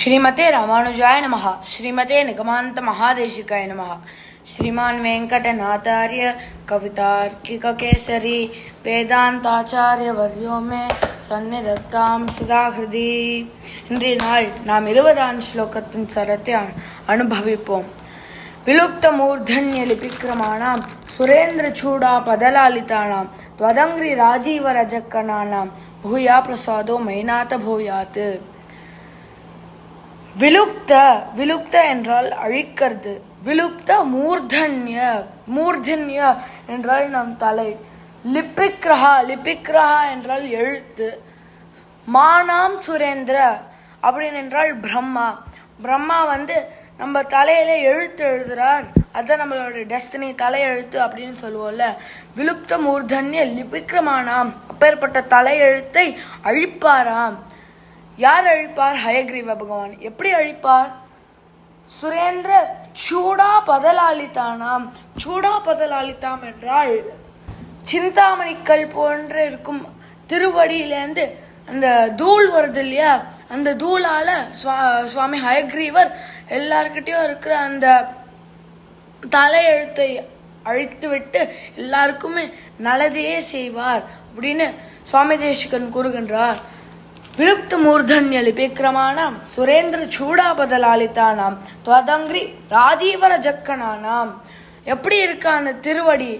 श्रीमते रामानुजाय नमः। श्रीमते निगमान्त महादेशिकाय नमः। श्रीमान वेंकटनाथार्य कवितार्किक केसरी वेदांताचार्य वर्यो में सन्निधत्तां सदा हृदि। இன்றைய நாள் நாம் 20ஆம் ஸ்லோகத்தின் சரத்தை அனுபவிப்போம். விலுப்த மூர்தன்ய லிபிக்ரமாணாம் சுரேந்திர சூடா பதலாலிதானாம் त्वदंग्रि राजीव रजक्कनानाम भूया प्रसादो मैनाथ भूयात. விலுப்த என்றால் அழிக்கிறது. விலுப்த மூர்தன்ய என்றால் நம் தலை. லிபிக்ரஹா என்றால் எழுத்து. மானாம் சுரேந்திர அப்படின்னு என்றால் பிரம்மா நம்ம தலையில எழுத்து எழுதுறார். அதான் நம்மளோட டெஸ்டினி, தலையெழுத்து அப்படின்னு சொல்லுவோம்ல. விலுப்த மூர்தன்ய லிபிக்ரமானாம், அப்பேற்பட்ட தலையெழுத்தை அழிப்பாராம். யார் அழிப்பார்? ஹயக்ரீவ பகவான். எப்படி அழிப்பார்? சுரேந்திர சூடா பதலாலிதானாம். சூடா பதலாலிதாம் என்றால் சிந்தாமணிக்கல் போன்று இருக்கும் திருவடியிலேருந்து அந்த தூள் வருது இல்லையா, அந்த தூளால சுவாமி ஹயக்ரீவர் எல்லார்கிட்டயும் இருக்கிற அந்த தலையெழுத்தை அழித்து விட்டு எல்லாருக்குமே நல்லதையே செய்வார் அப்படின்னு சுவாமி தேசிகன் கூறுகின்றார். விலுப்த மூர்தன்ய லிபிக்ரமானாம் சுரேந்திர சூடாபதலாலிதானாம் त्वदंग्रि ராஜீவ ரஜக்கனானாம். எப்படி இருக்க அந்த திருவடி?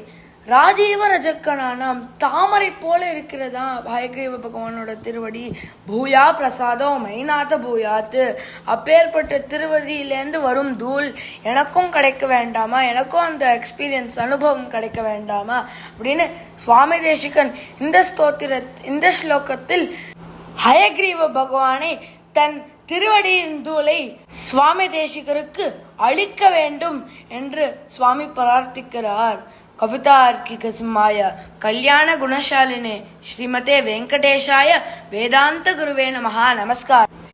ராஜீவ ரஜக்கனானாம், தாமரை போல இருக்கிறதா ஹயக்ரீவ பகவானோட திருவடி. பூயா பிரசாதோ மைநாத பூயாத்து. அப்பேற்பட்ட திருவடியிலேருந்து வரும் தூள் எனக்கும் கிடைக்க வேண்டாமா? எனக்கும் அந்த எக்ஸ்பீரியன்ஸ் அனுபவம் கிடைக்க வேண்டாமா அப்படின்னு சுவாமி தேசிகன் இந்த ஸ்லோகத்தில் ஹயக்ரீவ பகவானை தன் திருவடியின் தூளை சுவாமி தேசிகருக்கு அளிக்க வேண்டும் என்று சுவாமி பிரார்த்திக்கிறார். கவிதார்க்கிக சிம்மாய கல்யாண குணசாலினே ஸ்ரீமதே வெங்கடேஷாய வேதாந்த குருவே நமஹ. நமஸ்கார்.